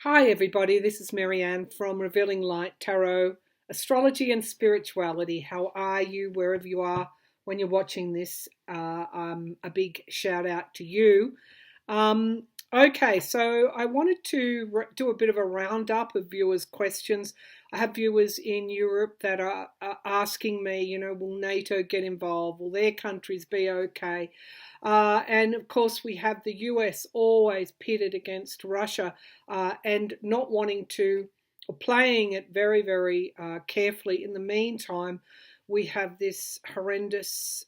Hi, everybody. This is Marianne from Revealing Light Tarot, Astrology and Spirituality. How are you, wherever you are when you're watching this? A big shout out to you. Okay, so I wanted to do a bit of a roundup of viewers' questions. I have viewers in Europe that are asking me, will NATO get involved? Will their countries be okay? And of course, we have the US always pitted against Russia and not wanting to, or playing it very, very carefully. In the meantime, we have this horrendous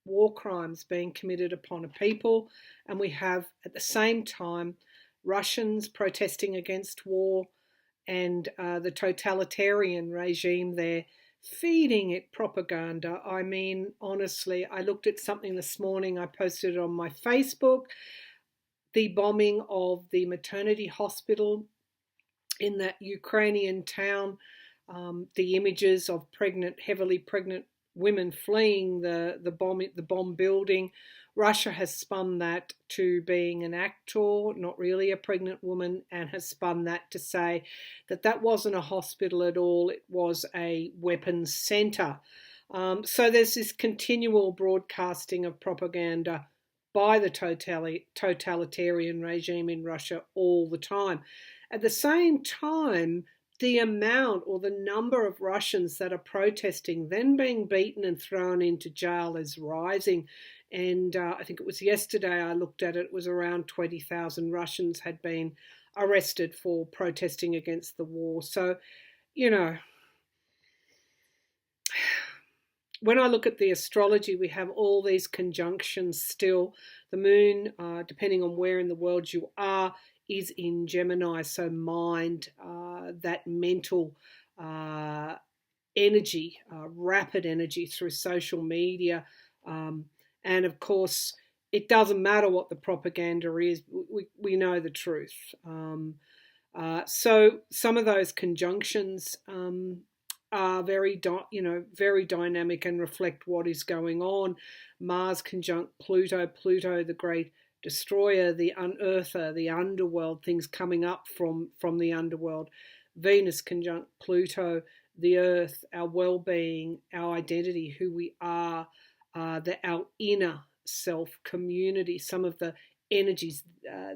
war crimes being committed upon a people, and we have at the same time Russians protesting against war and the totalitarian regime there feeding it propaganda. I mean, honestly, I looked at something this morning, I posted it on my Facebook, the bombing of the maternity hospital in that Ukrainian town, the images of heavily pregnant women fleeing the bomb building. Russia has spun that to being an actor, not really a pregnant woman, and has spun that to say that that wasn't a hospital at all, it was a weapons centre. So there's this continual broadcasting of propaganda by the totalitarian regime in Russia all the time. At the same time, the amount or the number of Russians that are protesting, then being beaten and thrown into jail, is rising. And I think it was yesterday I looked at it, it was around 20,000 Russians had been arrested for protesting against the war. So, when I look at the astrology, we have all these conjunctions still. The moon, depending on where in the world you are, is in Gemini, so mind, that mental energy, rapid energy through social media. And of course, it doesn't matter what the propaganda is, we know the truth. So some of those conjunctions are very dynamic and reflect what is going on. Mars conjunct Pluto, Pluto the great destroyer, the unearther, the underworld, things coming up from the underworld. Venus conjunct Pluto, the earth, our well-being, our identity, who we are, our inner self, community, some of the energies,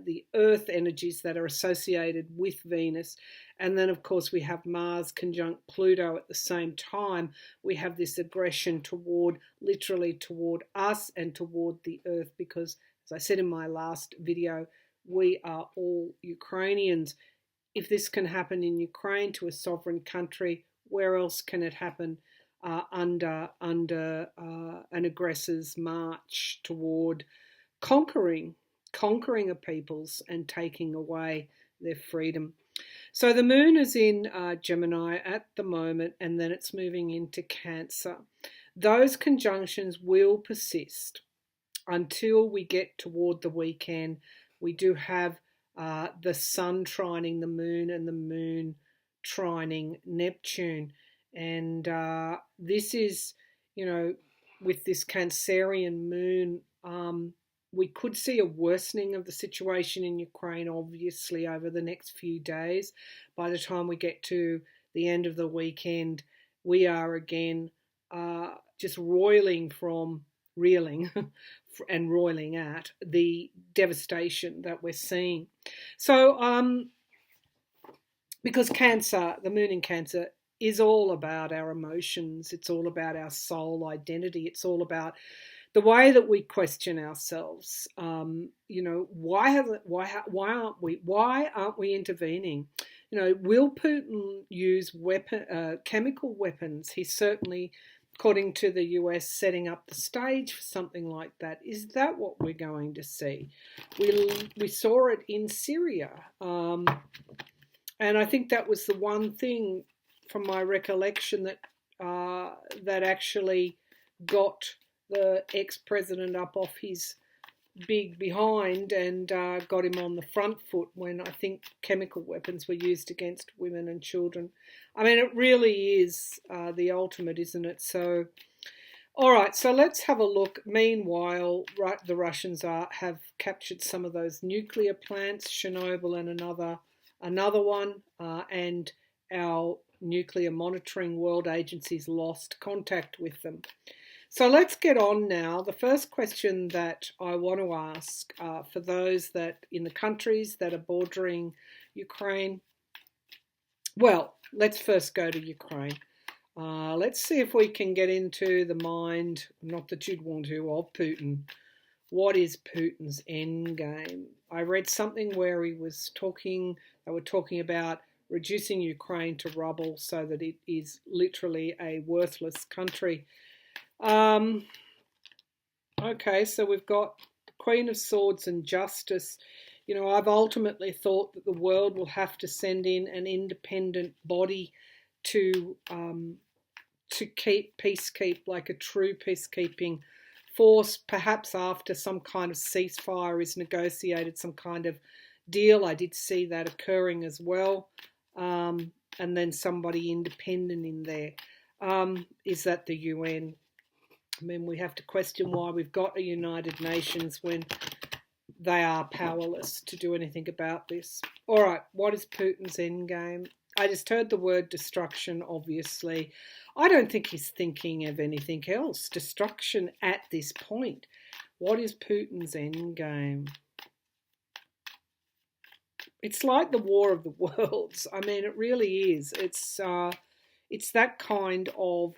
the earth energies that are associated with Venus. And then, of course, we have Mars conjunct Pluto at the same time. We have this aggression literally toward us and toward the earth, because, as I said in my last video, we are all Ukrainians. If this can happen in Ukraine to a sovereign country, where else can it happen under an aggressor's march toward conquering a peoples and taking away their freedom? So the moon is in Gemini at the moment, and then it's moving into Cancer. Those conjunctions will persist until we get toward the weekend. We do have the sun trining the moon and the moon trining Neptune. And this is, with this Cancerian moon, we could see a worsening of the situation in Ukraine, obviously, over the next few days. By the time we get to the end of the weekend, we are again just reeling and roiling at the devastation that we're seeing. So, because Cancer, the moon in Cancer, is all about our emotions. It's all about our soul identity. It's all about the way that we question ourselves. Why aren't we intervening? Will Putin use chemical weapons? He's certainly, according to the US, setting up the stage for something like that. Is that what we're going to see? We saw it in Syria, and I think that was the one thing, from my recollection, that actually got the ex-president up off his big behind and got him on the front foot, when I think chemical weapons were used against women and children. I mean, it really is the ultimate, isn't it? So All right, so let's have a look. Meanwhile, the Russians have captured some of those nuclear plants, Chernobyl and another one, and our nuclear monitoring world agencies lost contact with them. So let's get on now. The first question that I want to ask for those that in the countries that are bordering Ukraine, well, let's first go to Ukraine. Let's see if we can get into the mind, not that you'd want to, of Putin. What is Putin's end game? I read something where they were talking about reducing Ukraine to rubble so that it is literally a worthless country. Okay, so we've got the Queen of Swords and Justice. You know, I've ultimately thought that the world will have to send in an independent body to keep like a true peacekeeping force, perhaps after some kind of ceasefire is negotiated, some kind of deal. I did see that occurring as well. And then somebody independent in there. Is that the UN? I mean, we have to question why we've got a United Nations when they are powerless to do anything about this. All right, what is Putin's end game? I just heard the word destruction, obviously. I don't think he's thinking of anything else. Destruction at this point. What is Putin's end game? It's like the War of the Worlds. I mean, it really is. It's that kind of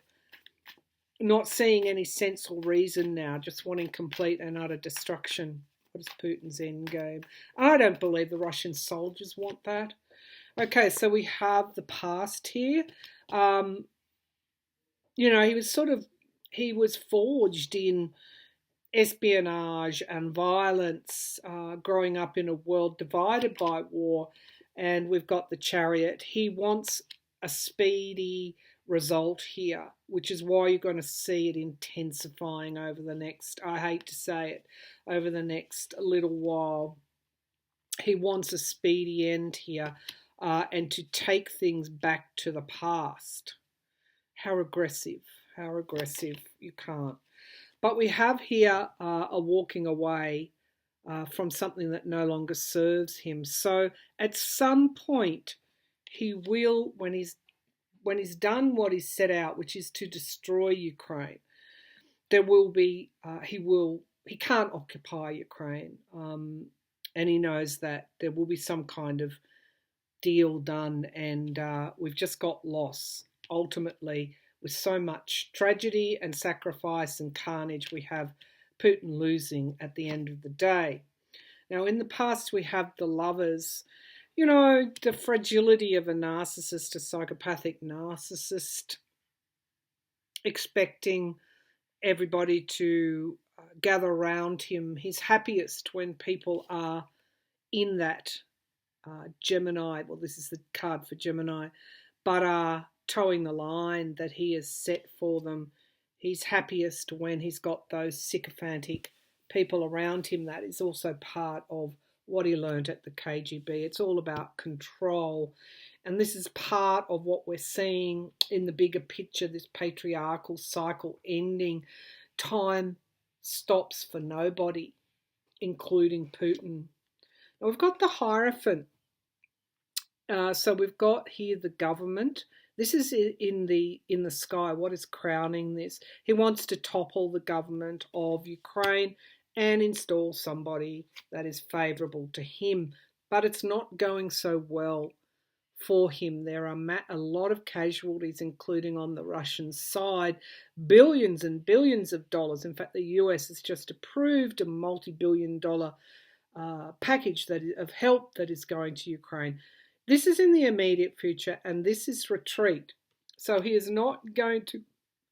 not seeing any sense or reason now, just wanting complete and utter destruction. What is Putin's end game? I don't believe the Russian soldiers want that. Okay, so we have the past here. You know, he was forged in espionage and violence, growing up in a world divided by war, and we've got the Chariot. He wants a speedy result here, which is why you're going to see it intensifying over the next, I hate to say it, over the next little while. He wants a speedy end here, and to take things back to the past. How aggressive, you can't. But we have here a walking away from something that no longer serves him. So at some point, he will, when he's done what he's set out, which is to destroy Ukraine, there will be, he can't occupy Ukraine. And he knows that there will be some kind of deal done, and we've just got loss. Ultimately, with so much tragedy and sacrifice and carnage, we have Putin losing at the end of the day. Now, in the past, we have the Lovers. You know, the fragility of a narcissist, a psychopathic narcissist, expecting everybody to gather around him. He's happiest when people are in that Gemini, well, this is the card for Gemini, but are towing the line that he has set for them. He's happiest when he's got those sycophantic people around him. That is also part of what he learned at the KGB. It's all about control. And this is part of what we're seeing in the bigger picture, this patriarchal cycle ending. Time stops for nobody, including Putin. Now we've got the Hierophant. So we've got here the government. This is in the sky. What is crowning this? He wants to topple the government of Ukraine and install somebody that is favourable to him. But it's not going so well for him. There are a lot of casualties, including on the Russian side, billions and billions of dollars. In fact, the US has just approved a multi-billion-dollar package of help that is going to Ukraine. This is in the immediate future, and this is retreat. So he is not going to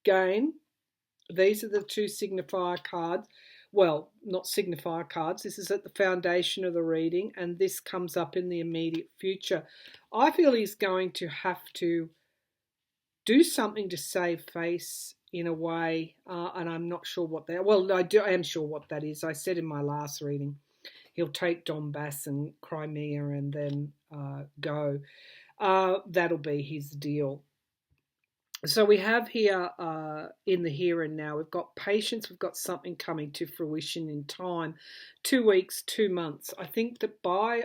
gain. These are the two signifier cards. Well, not signifier cards. This is at the foundation of the reading, and this comes up in the immediate future. I feel he's going to have to do something to save face in a way, and I'm not sure what that. Well, I am sure what that is. I said in my last reading, he'll take Donbass and Crimea and then go. That'll be his deal. So we have here in the here and now, we've got patience, we've got something coming to fruition in time, 2 weeks, 2 months. I think that by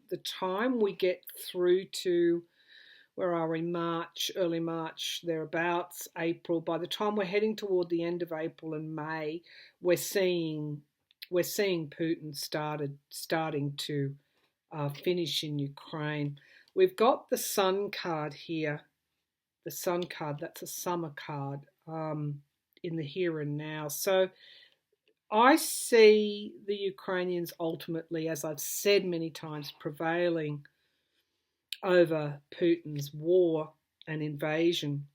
the time we get through to, where are we, March, early March, thereabouts, April, by the time we're heading toward the end of April and May, we're seeing Putin starting to finish in Ukraine. We've got the Sun card here. The Sun card, that's a summer card in the here and now. So I see the Ukrainians ultimately, as I've said many times, prevailing over Putin's war and invasion.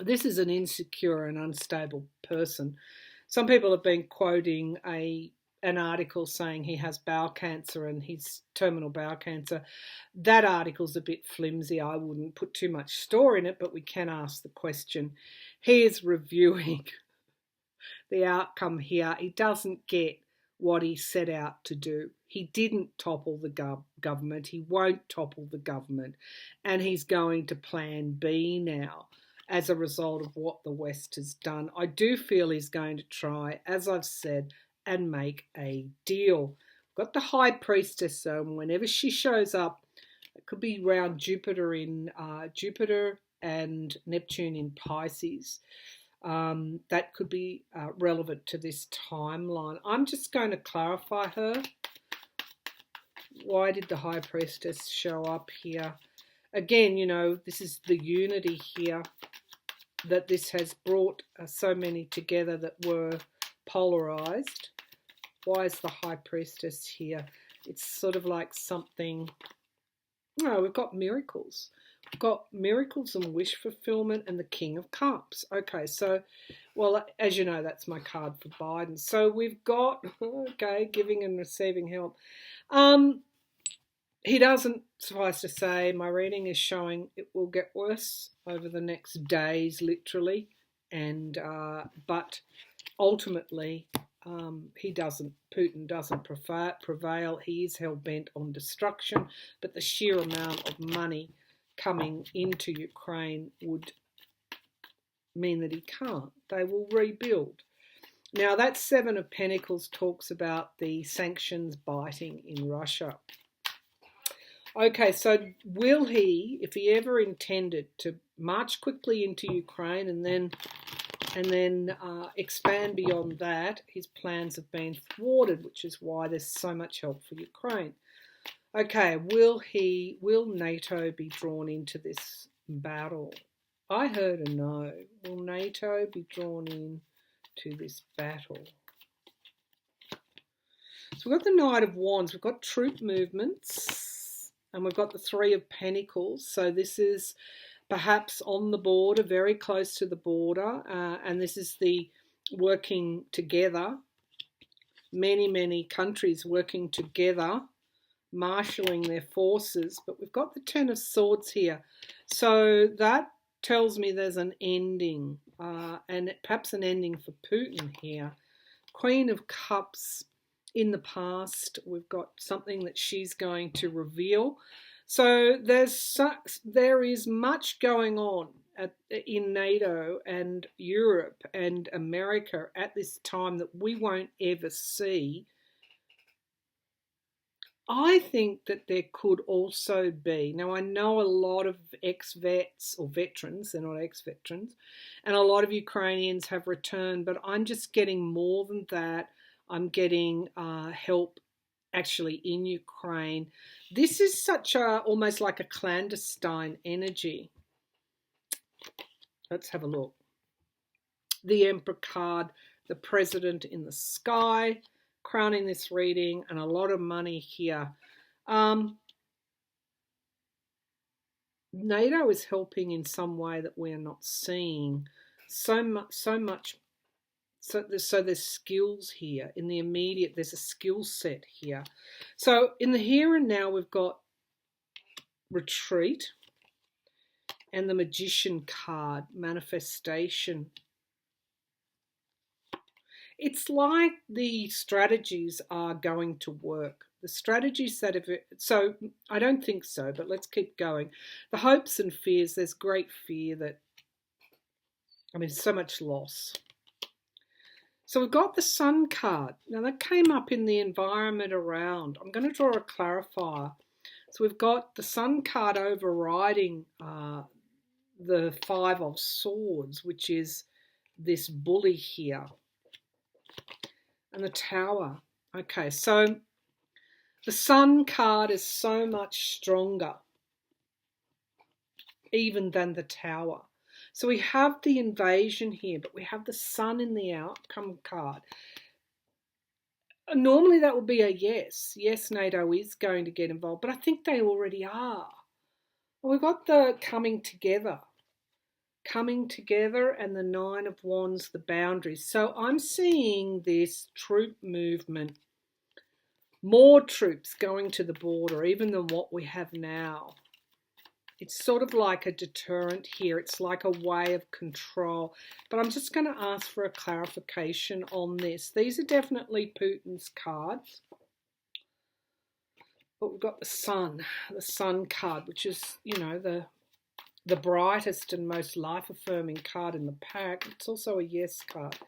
This is an insecure and unstable person. Some people have been quoting an article saying he has bowel cancer and he's terminal bowel cancer. That article's a bit flimsy. I wouldn't put too much store in it, but we can ask the question. He is reviewing the outcome here. He doesn't get what he set out to do. He didn't topple the government. He won't topple the government. And he's going to plan B now as a result of what the West has done. I do feel he's going to try, as I've said, and make a deal. We've got the High Priestess, so whenever she shows up, it could be around Jupiter and Neptune in Pisces. That could be relevant to this timeline. I'm just going to clarify her. Why did the High Priestess show up here? Again, this is the unity here, that this has brought so many together that were polarized. Why is the High Priestess here? It's sort of like something... No, we've got miracles. We've got miracles and wish fulfillment and the King of Cups. Okay, so, well, as you know, that's my card for Biden. So we've got, okay, giving and receiving help. He doesn't, suffice to say, my reading is showing it will get worse over the next days, literally. And but ultimately, Putin doesn't prevail. He is hell-bent on destruction, but the sheer amount of money coming into Ukraine would mean that he can't. They will rebuild. Now, that Seven of Pentacles talks about the sanctions biting in Russia. Okay, so will he, if he ever intended to march quickly into Ukraine and then expand beyond that, his plans have been thwarted, which is why there's so much help for Ukraine. Okay, will NATO be drawn into this battle? I heard a no. Will NATO be drawn into this battle? So we've got the Knight of Wands, we've got troop movements, and we've got the Three of Pentacles. So this is perhaps on the border, very close to the border, and this is the working together, many countries working together, marshalling their forces. But we've got the Ten of Swords here, so that tells me there's an ending, and perhaps an ending for Putin here. Queen of Cups, in the past, we've got something that she's going to reveal. So there is much going on in NATO and Europe and America at this time that we won't ever see. I think that there could also be, now I know a lot of ex-vets or veterans, they're not ex-veterans, and a lot of Ukrainians have returned, but I'm just getting more than that. I'm getting help actually in Ukraine. This is almost like a clandestine energy. Let's have a look. The Emperor card, the President in the sky, crowning this reading, and a lot of money here. NATO is helping in some way that we're not seeing. So much. So there's skills here. In the immediate, there's a skill set here. So in the here and now, we've got retreat and the Magician card, manifestation. It's like the strategies are going to work. The strategies that have, so I don't think so, but let's keep going. The hopes and fears, there's great fear that, so much loss. So we've got the Sun card. Now that came up in the environment around. I'm going to draw a clarifier. So we've got the Sun card overriding the Five of Swords, which is this bully here. And the Tower. Okay, so the Sun card is so much stronger even than the Tower. So we have the invasion here, but we have the Sun in the outcome card. Normally that would be a yes. Yes, NATO is going to get involved, but I think they already are. We've got the coming together, and the Nine of Wands, the boundaries. So I'm seeing this troop movement, more troops going to the border, even than what we have now. It's sort of like a deterrent here. It's like a way of control. But I'm just going to ask for a clarification on this. These are definitely Putin's cards. But we've got the Sun card, which is, the brightest and most life-affirming card in the pack. It's also a yes card.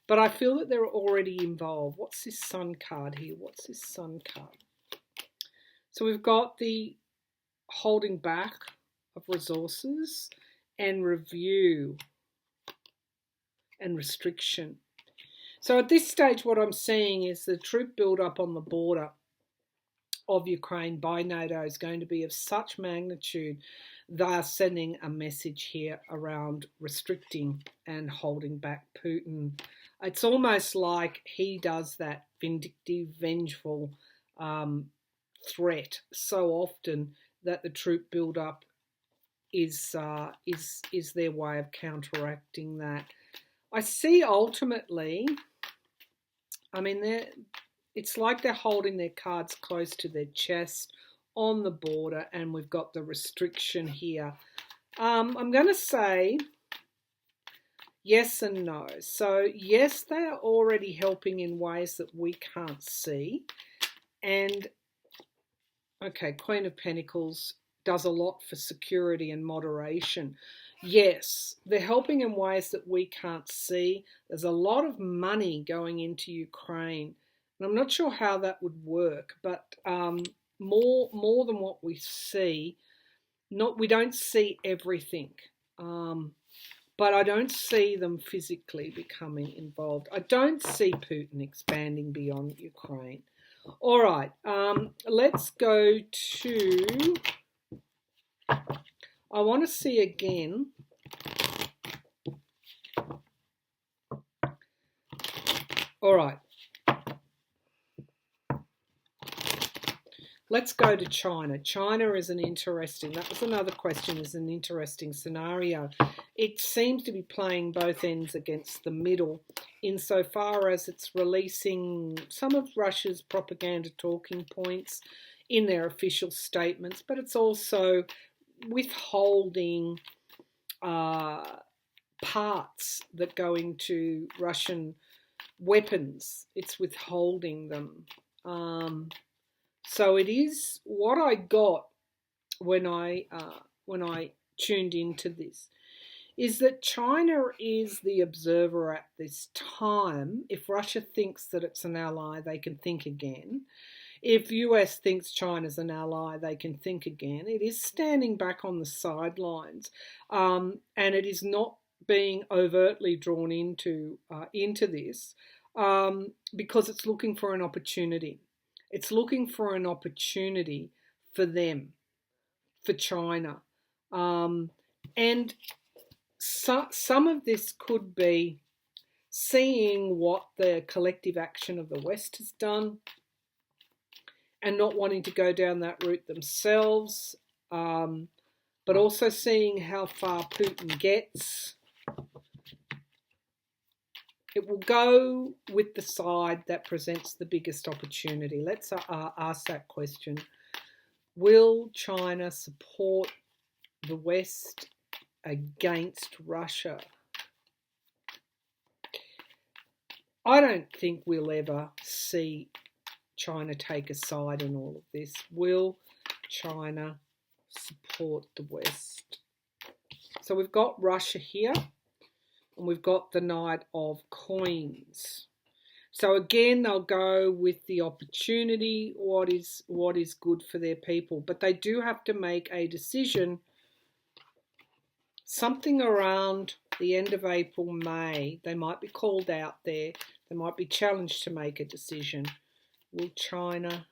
But I feel that they're already involved. What's this Sun card here? What's this Sun card? So we've got the holding back of resources and review and restriction. So at this stage, what I'm seeing is the troop build-up on the border of Ukraine by NATO is going to be of such magnitude. They are sending a message here around restricting and holding back Putin. It's almost like he does that vindictive, vengeful threat so often that the troop build-up is their way of counteracting that. I see ultimately, it's like they're holding their cards close to their chest on the border, and we've got the restriction here. I'm going to say yes and no. So yes, they are already helping in ways that we can't see. And okay, Queen of Pentacles does a lot for security and moderation. Yes, they're helping in ways that we can't see. There's a lot of money going into Ukraine. And I'm not sure how that would work, but more than what we see. We don't see everything. But I don't see them physically becoming involved. I don't see Putin expanding beyond Ukraine. All right, let's go to, I want to see again, all right, let's go to China. China is that was another question, is an interesting scenario. It seems to be playing both ends against the middle insofar as it's releasing some of Russia's propaganda talking points in their official statements, but it's also withholding parts that go into Russian weapons. It's withholding them. So it is what I got when I tuned into this, is that China is the observer at this time. If Russia thinks that it's an ally, they can think again. If US thinks China's an ally, they can think again. It is standing back on the sidelines, and it is not being overtly drawn into this because it's looking for an opportunity. It's looking for an opportunity for them, for China. And some of this could be seeing what the collective action of the West has done and not wanting to go down that route themselves, but also seeing how far Putin gets. It will go with the side that presents the biggest opportunity. Let's ask that question. Will China support the West against Russia? I don't think we'll ever see China take a side in all of this? Will China support the West? So we've got Russia here, and we've got the Knight of Coins. So again, they'll go with the opportunity, what is good for their people. But they do have to make a decision, something around the end of April, May. They might be called out there. They might be challenged to make a decision. Will China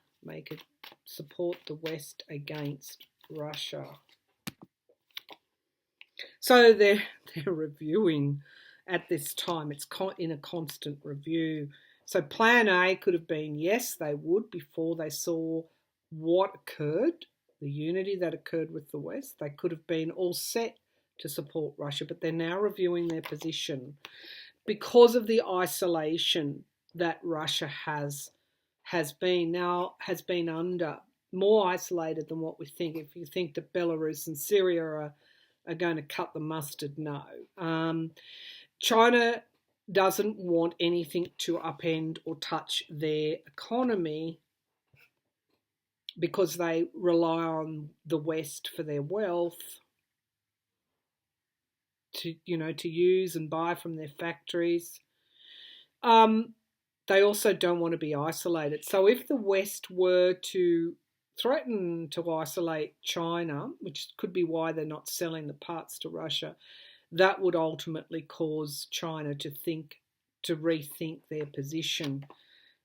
support the West against Russia? So they're reviewing at this time. It's in a constant review. So plan A could have been, yes, they would, before they saw what occurred, the unity that occurred with the West. They could have been all set to support Russia, but they're now reviewing their position because of the isolation that Russia has been under, more isolated than what we think. If you think that Belarus and Syria are going to cut the mustard, no. China doesn't want anything to upend or touch their economy because they rely on the West for their wealth, to use and buy from their factories. They also don't want to be isolated. So if the West were to threaten to isolate China, which could be why they're not selling the parts to Russia, that would ultimately cause China to rethink their position.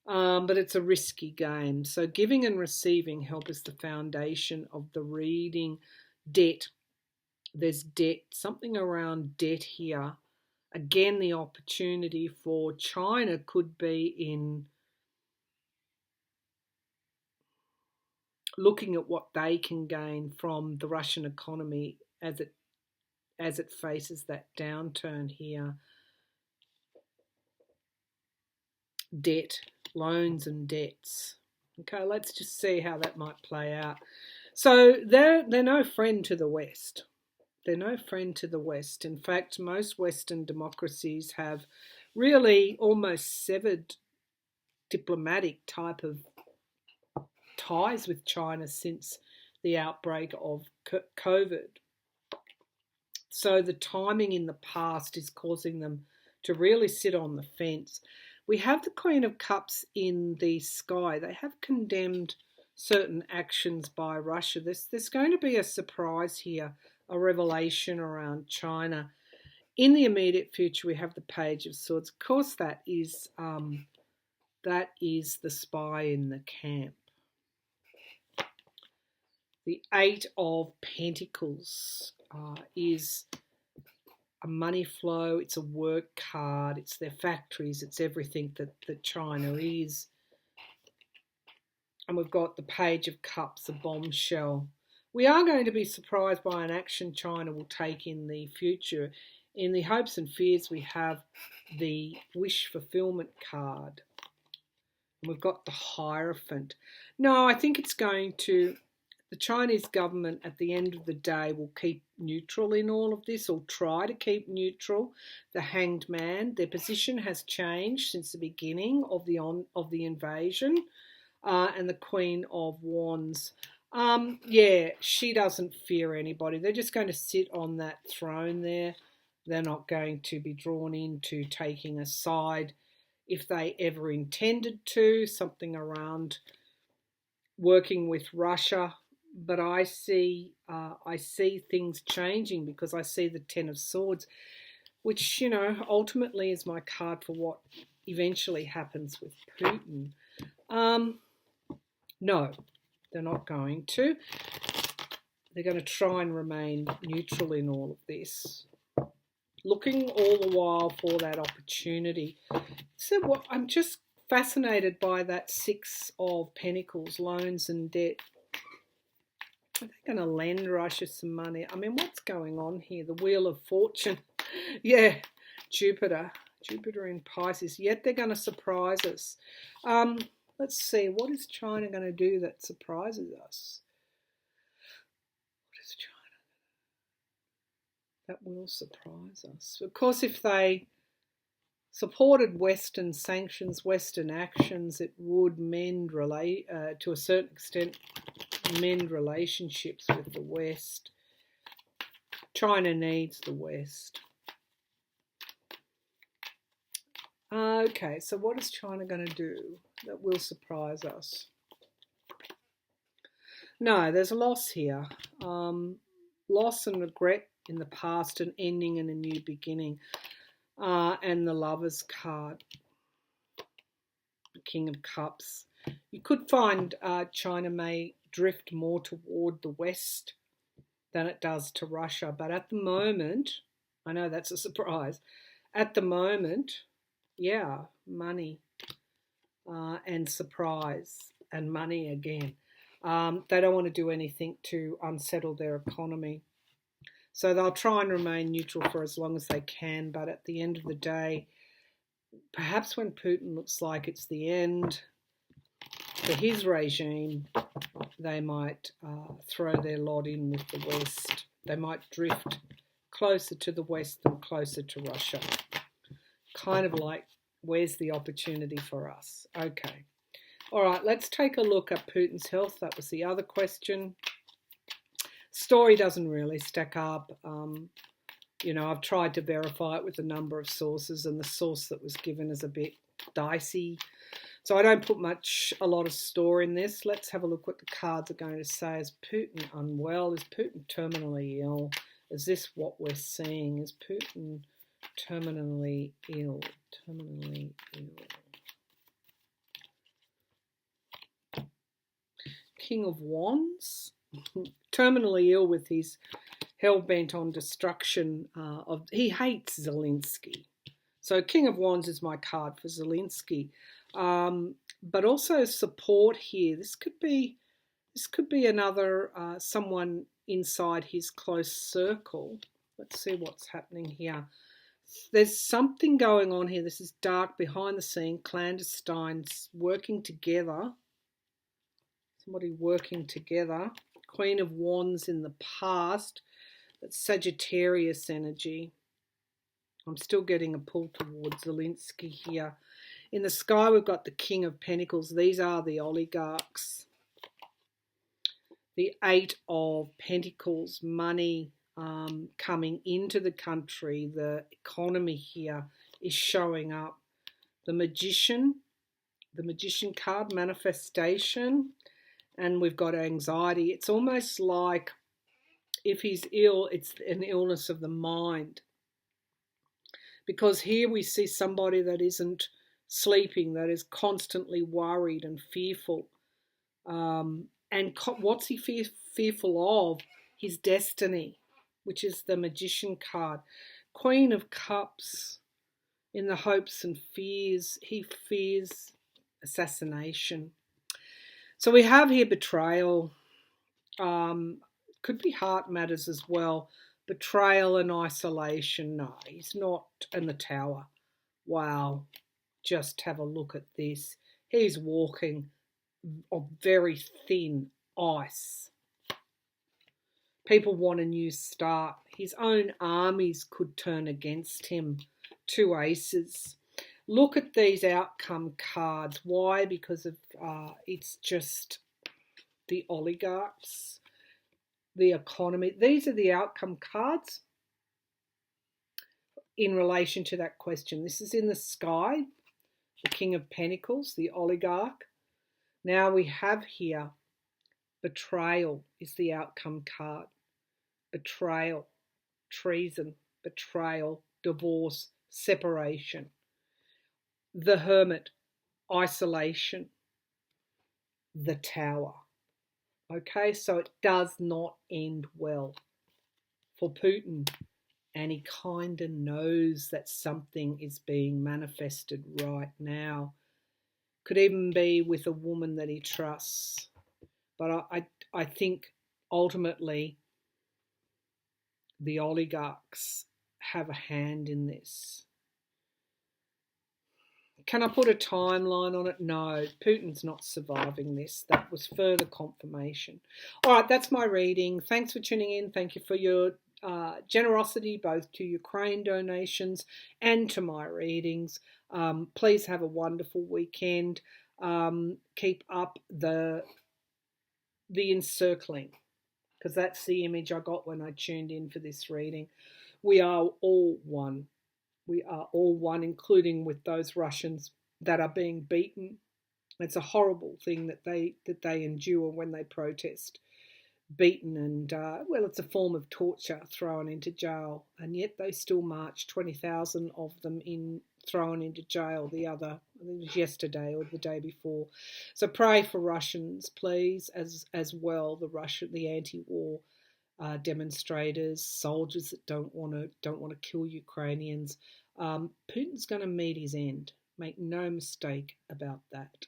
But it's a risky game. So giving and receiving help is the foundation of the reading. Debt. There's debt, something around debt here. Again, the opportunity for China could be in looking at what they can gain from the Russian economy as it faces that downturn here. Debt, loans and debts. Okay, let's just see how that might play out. So they're no friend to the West. They're no friend to the West. In fact, most Western democracies have really almost severed diplomatic type of ties with China since the outbreak of COVID. So the timing in the past is causing them to really sit on the fence. We have the Queen of Cups in the sky. They have condemned certain actions by Russia. There's going to be a surprise here, a revelation around China. In the immediate future, we have the Page of Swords. Of course, that is the spy in the camp. The Eight of Pentacles is a money flow. It's a work card. It's their factories. It's everything that China is. And we've got the Page of Cups, a bombshell. We are going to be surprised by an action China will take in the future. In the hopes and fears, we have the wish fulfillment card. And we've got the Hierophant. No, I think it's going to... The Chinese government at the end of the day will keep neutral in all of this, or try to keep neutral. The Hanged Man, their position has changed since the beginning of the invasion. And the Queen of Wands. Yeah, she doesn't fear anybody. They're just going to sit on that throne there. They're not going to be drawn into taking a side if they ever intended to, something around working with Russia. But I see things changing because I see the Ten of Swords, which, ultimately is my card for what eventually happens with Putin. No, they're not going to. They're going to try and remain neutral in all of this, looking all the while for that opportunity. So what I'm just fascinated by that Six of Pentacles, loans and debt. Are they going to lend Russia some money? I mean, what's going on here? The Wheel of Fortune. Yeah, Jupiter in Pisces. Yet they're going to surprise us. Let's see, what is China going to do that surprises us? What is China? That will surprise us. Of course, if they supported Western sanctions, Western actions. It would mend, to a certain extent, mend relationships with the West. China needs the West. Okay, so what is China going to do that will surprise us? No, there's a loss here. Loss and regret in the past, an ending and a new beginning. And the Lover's card, the King of Cups. You could find China may drift more toward the West than it does to Russia. But at the moment, I know that's a surprise, at the moment, yeah, money and surprise and money again. They don't want to do anything to unsettle their economy. So they'll try and remain neutral for as long as they can. But at the end of the day, perhaps when Putin looks like it's the end for his regime, they might throw their lot in with the West. They might drift closer to the West than closer to Russia. Kind of like, where's the opportunity for us? Okay. All right, let's take a look at Putin's health. That was the other question. Story doesn't really stack up. I've tried to verify it with a number of sources, and the source that was given is a bit dicey. So I don't put a lot of store in this. Let's have a look what the cards are going to say. Is Putin unwell? Is Putin terminally ill? Is this what we're seeing? Is Putin terminally ill? Terminally ill. King of Wands. Terminally ill with his hell-bent on destruction. He hates Zelensky. So King of Wands is my card for Zelensky. But also support here. This could be another someone inside his close circle. Let's see what's happening here. There's something going on here. This is dark, behind the scene, clandestines working together. Somebody working together. Queen of Wands in the past. That's Sagittarius energy. I'm still getting a pull towards Zelensky here. In the sky, we've got the King of Pentacles. These are the oligarchs. The Eight of Pentacles, money coming into the country. The economy here is showing up. The Magician card, manifestation. And we've got anxiety. It's almost like if he's ill, it's an illness of the mind. Because here we see somebody that isn't sleeping, that is constantly worried and fearful. And what's he fearful of? His destiny, which is the Magician card. Queen of Cups, in the hopes and fears. He fears assassination. So we have here betrayal. Could be heart matters as well. Betrayal and isolation. No, he's not in the Tower. Wow. Just have a look at this. He's walking on very thin ice. People want a new start. His own armies could turn against him. Two aces. Look at these outcome cards. Why? Because of it's just the oligarchs, the economy. These are the outcome cards in relation to that question. This is in the sky, the King of Pentacles, the oligarch. Now we have here betrayal is the outcome card. Betrayal, treason, betrayal, divorce, separation. The Hermit, isolation, the Tower. Okay, so it does not end well for Putin. And he kind of knows that something is being manifested right now. Could even be with a woman that he trusts. But I think ultimately the oligarchs have a hand in this. Can I put a timeline on it? No, Putin's not surviving this. That was further confirmation. All right, that's my reading. Thanks for tuning in. Thank you for your generosity both to Ukraine donations and to my readings. Please have a wonderful weekend. Keep up the encircling, because that's the image I got when I tuned in for this reading. We are all one. We are all one, including with those Russians that are being beaten. It's a horrible thing that they endure when they protest, beaten, and well, it's a form of torture, thrown into jail, and yet they still march 20,000 of them thrown into jail I think it was yesterday or the day before. So pray for Russians, please, as well, the anti-war demonstrators, soldiers that don't want to kill Ukrainians. Putin's going to meet his end. Make no mistake about that.